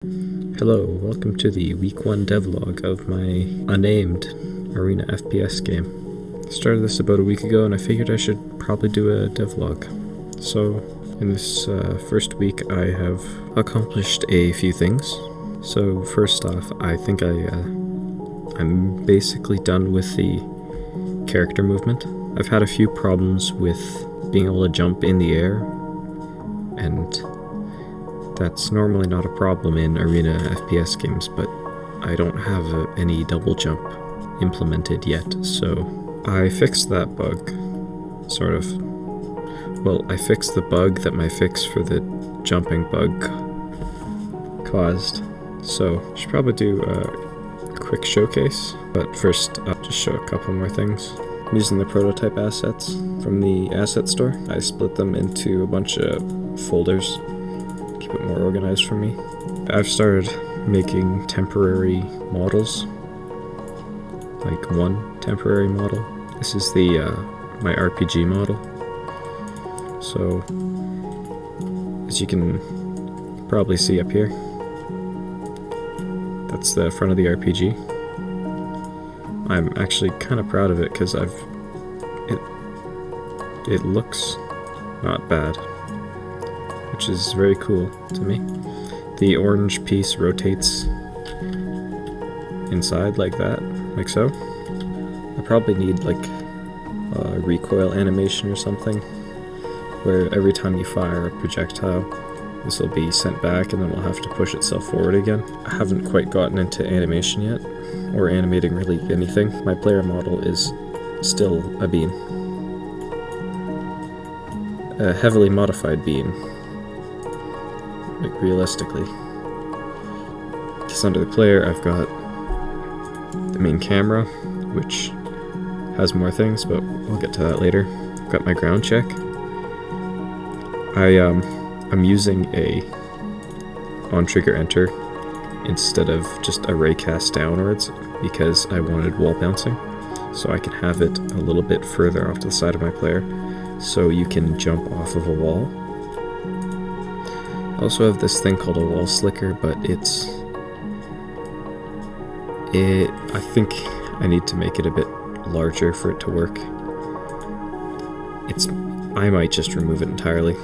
Hello, welcome to the week 1 devlog of my unnamed ArenaFPS game. Started this about a week ago and I figured I should probably do a devlog. So in this first week I have accomplished a few things. So first off, I think I'm basically done with the character movement. I've had a few problems with being able to jump in the air, and that's normally not a problem in ArenaFPS games, but I don't have any double jump implemented yet, so I fixed that bug, sort of. Well, I fixed the bug that my fix for the jumping bug caused, so I should probably do a quick showcase, but first I'll just show a couple more things. I'm using the prototype assets from the asset store. I split them into a bunch of folders, keep it more organized for me. I've started making temporary models, like one temporary model. This is the my RPG model. So as you can probably see up here, that's the front of the RPG. I'm actually kind of proud of it because it looks not bad, which is very cool to me. The orange piece rotates inside like that, like so. I probably need like a recoil animation or something, where every time you fire a projectile, this will be sent back and then we'll have to push itself forward again. I haven't quite gotten into animation yet, or animating really anything. My player model is still a bean. A heavily modified bean, like realistically. Because under the player I've got the main camera, which has more things, but we'll get to that later. I've got my ground check. I'm using a on trigger enter instead of just a ray cast downwards because I wanted wall bouncing, so I can have it a little bit further off to the side of my player so you can jump off of a wall. I also have this thing called a wall slicker, but I think I need to make it a bit larger for it to work. I might just remove it entirely.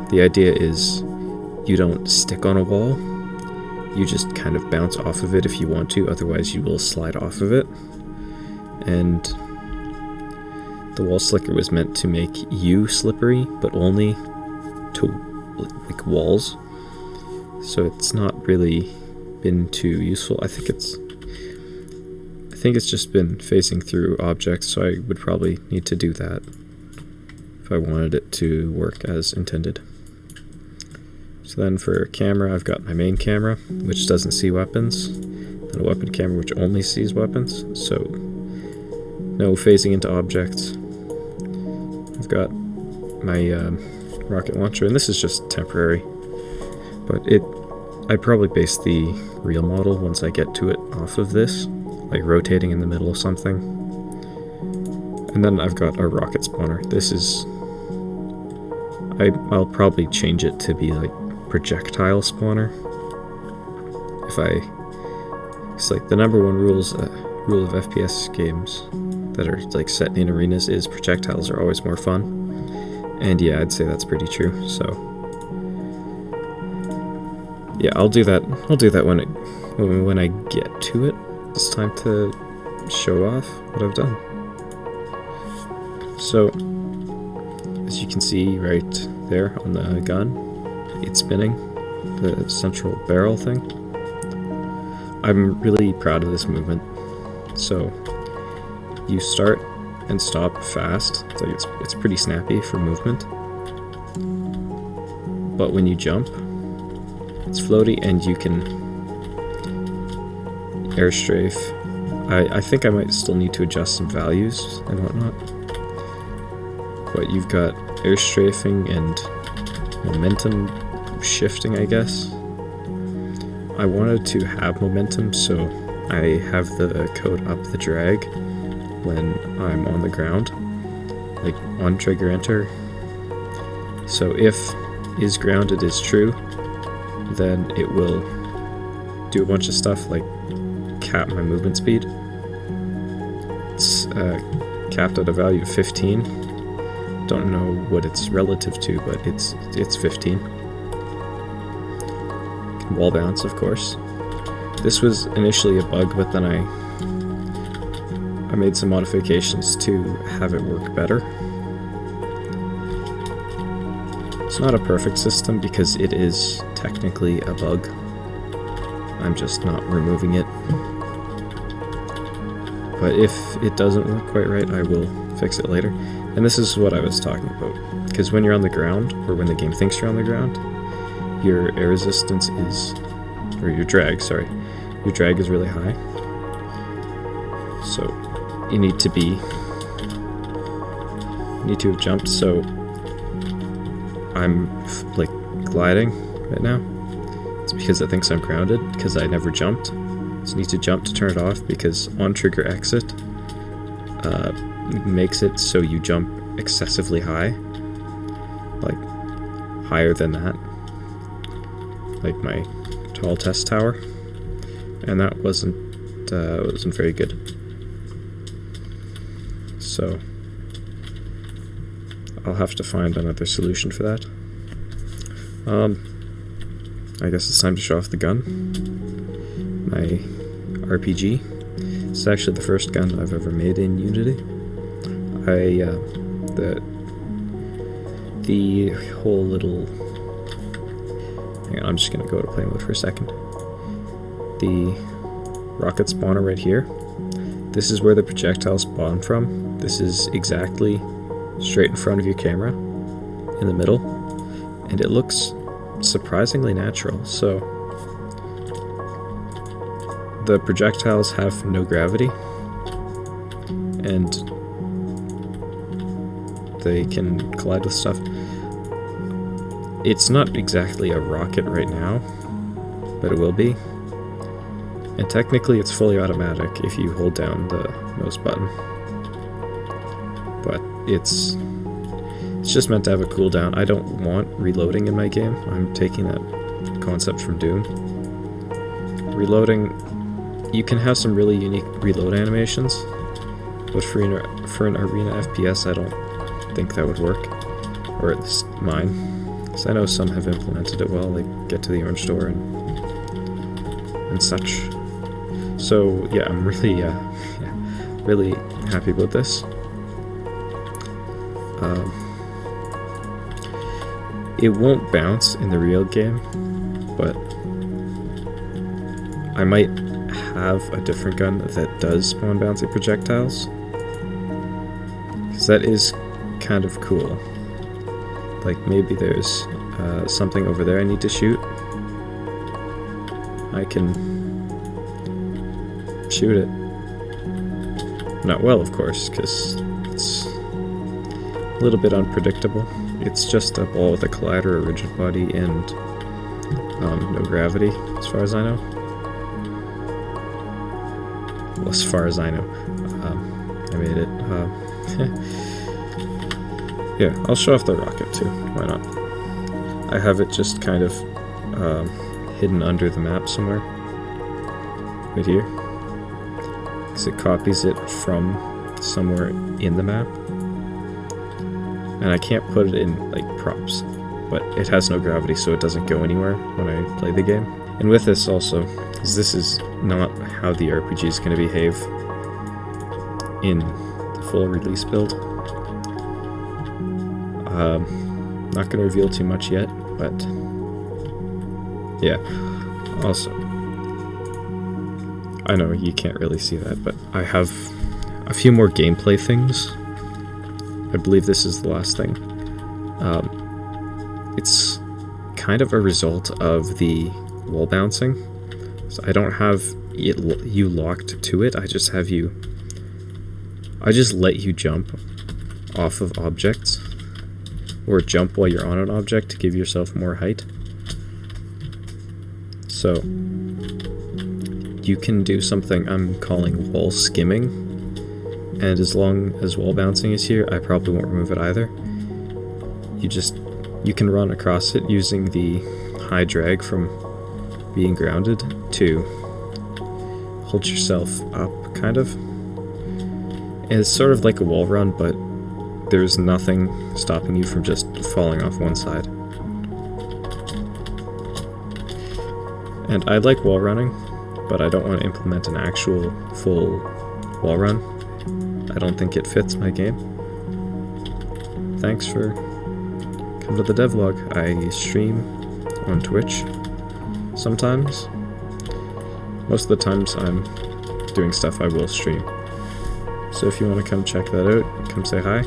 The idea is you don't stick on a wall, you just kind of bounce off of it if you want to, otherwise you will slide off of it. And the wall slicker was meant to make you slippery, but only to like walls. So it's not really been too useful. I think it's just been facing through objects, so I would probably need to do that if I wanted it to work as intended. So then for camera, I've got my main camera, which doesn't see weapons, and a weapon camera which only sees weapons, so no phasing into objects. I've got my rocket launcher, and this is just temporary, but I'd probably base the real model once I get to it off of this, like rotating in the middle of something. And then I've got a rocket spawner. This is... I'll probably change it to be like projectile spawner. It's like the number one rule of FPS games that are like set in arenas is projectiles are always more fun. And yeah, I'd say that's pretty true. So yeah, I'll do that when I get to it. It's time to show off what I've done. So as you can see right there on the gun, it's spinning, the central barrel thing. I'm really proud of this movement. So you start and stop fast, so it's pretty snappy for movement. But when you jump, it's floaty and you can air strafe. I think I might still need to adjust some values and whatnot. But you've got air strafing and momentum shifting, I guess. I wanted to have momentum, so I have the code up the drag when I'm on the ground, like on trigger enter. So if is grounded is true, then it will do a bunch of stuff like cap my movement speed. It's capped at a value of 15. Don't know what it's relative to, but it's 15. Can wall bounce, of course. This was initially a bug, but then I made some modifications to have it work better. It's not a perfect system because it is technically a bug. I'm just not removing it. But if it doesn't work quite right, I will fix it later. And this is what I was talking about. Because when you're on the ground, or when the game thinks you're on the ground, your air resistance is, or your drag, sorry. Your drag is really high. So you need to have jumped, so I'm like gliding right now. It's because it thinks I'm grounded, because I never jumped. So you need to jump to turn it off, because on trigger exit makes it so you jump excessively high, like higher than that, like my tall test tower, and that wasn't very good. So I'll have to find another solution for that. I guess it's time to show off the gun. My RPG. It's actually the first gun I've ever made in Unity. The whole little... Hang on, I'm just gonna go to play mode for a second. The rocket spawner right here. This is where the projectiles spawn from. This is exactly straight in front of your camera, in the middle, and it looks surprisingly natural. So the projectiles have no gravity, and they can collide with stuff. It's not exactly a rocket right now, but it will be. And technically it's fully automatic if you hold down the mouse button. But it's just meant to have a cooldown. I don't want reloading in my game. I'm taking that concept from Doom. Reloading, you can have some really unique reload animations, but for an Arena FPS, I don't think that would work. Or at least mine. Because I know some have implemented it well, like get to the orange door and such. So yeah, I'm really, really happy about this. It won't bounce in the real game, but I might have a different gun that does spawn bouncy projectiles, because that is kind of cool. Like maybe there's something over there I need to shoot. I can shoot it. Not well, of course, because it's a little bit unpredictable. It's just a ball with a collider, a rigid body, and no gravity, as far as I know. Well, as far as I know. I made it. Yeah, I'll show off the rocket too. Why not? I have it just kind of hidden under the map somewhere. Right here. Because it copies it from somewhere in the map. And I can't put it in, like, props. But it has no gravity, so it doesn't go anywhere when I play the game. And with this also, because this is not how the RPG is going to behave in the full release build. Not going to reveal too much yet, but yeah. Also, I know you can't really see that, but I have a few more gameplay things. I believe this is the last thing. It's kind of a result of the wall bouncing. So I don't have you locked to it, I just let you jump off of objects, or jump while you're on an object to give yourself more height. So you can do something I'm calling wall skimming, and as long as wall bouncing is here, I probably won't remove it either. You can run across it using the high drag from being grounded to hold yourself up, kind of. And it's sort of like a wall run, but there's nothing stopping you from just falling off one side. And I like wall running, but I don't want to implement an actual full wall run. I don't think it fits my game. Thanks for coming to the devlog. I stream on Twitch sometimes. Most of the times I'm doing stuff I will stream. So if you want to come check that out, come say hi.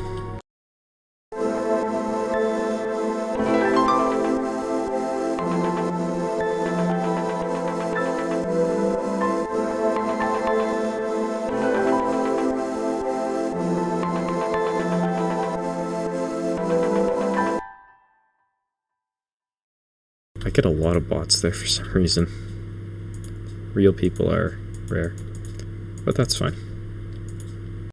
I get a lot of bots there for some reason. Real people are rare, but that's fine.